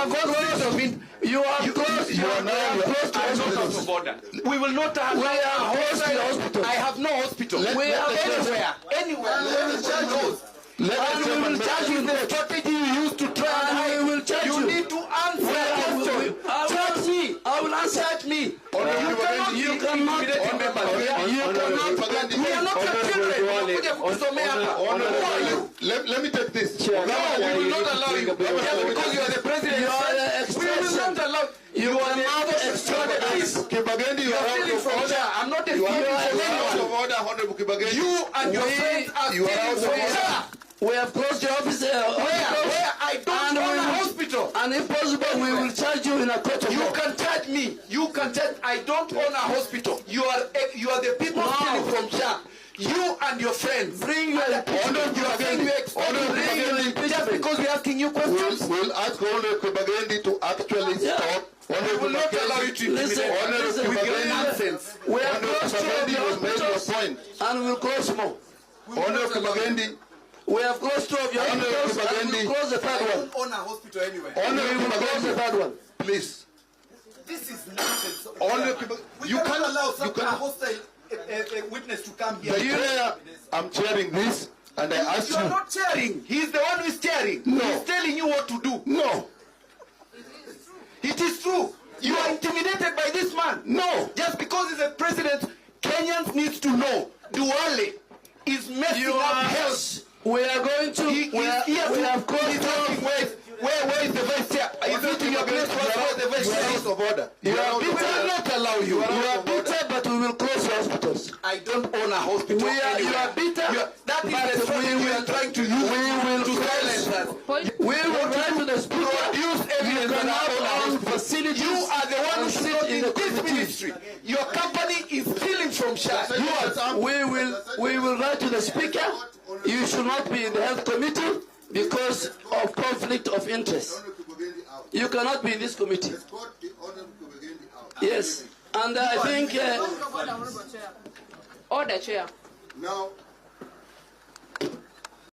are close to it. You are close. You are close to hospital. We will not have. We are hospital. I have no hospital. We are anywhere. And we will charge you the strategy you used to try. And we will charge you. You need to answer. Charge me. I will answer me. You cannot. We are not your children. Let me take this. We will not allow you. Because you are the president. You are the we will not allow you. You are not extraditors. Kibagendi, you are out of order. I'm not a You are out of order, Honorable Kibagendi. You and your friends are You are out of order. We have closed the office. Where I don't own a hospital. And if possible, we will charge you in a court of law. You can charge me. You can charge. I don't own a hospital. You are the people stealing from Shah. You and your friends. Bring your impeachment. You are saying we expect you bring your impeachment just because we're asking you questions. We'll ask Honorable Kibagendi to actually stop. We will not allow you to intimidate with your nonsense. We have closed two of your hospitals and we'll close more. Honorable Kibagendi. We have closed two of your hospitals and we'll close the third one. Own a hospital anyway. We will close the third one. Please. This is nonsense. You can't allow such a hostile witness to come here. The chair, I'm chairing this, and I ask you. You are not chairing. He's the one who is chairing. No. He's telling you what to do. No. It is true. You are intimidated by this man. No. Just because he's a president, Kenyans need to know Duale is messing up health. We are going to. We have closed. Where is the vice chair? Are you going to your place? Where the vice chair? Out of order. We will not allow you. You are bitter, but we will close your hospitals. I don't own a hospital. You are bitter. That is the strategy we are trying to use. We will to silence us. We will write to the speaker. Produce evidence that our own facilities. You are the one who sit in this ministry. Your company is stealing from Shah. We will write to the speaker. You should not be in the health committee because of conflict of interest. You cannot be in this committee. Yes, and I think. Order, Chair. Now.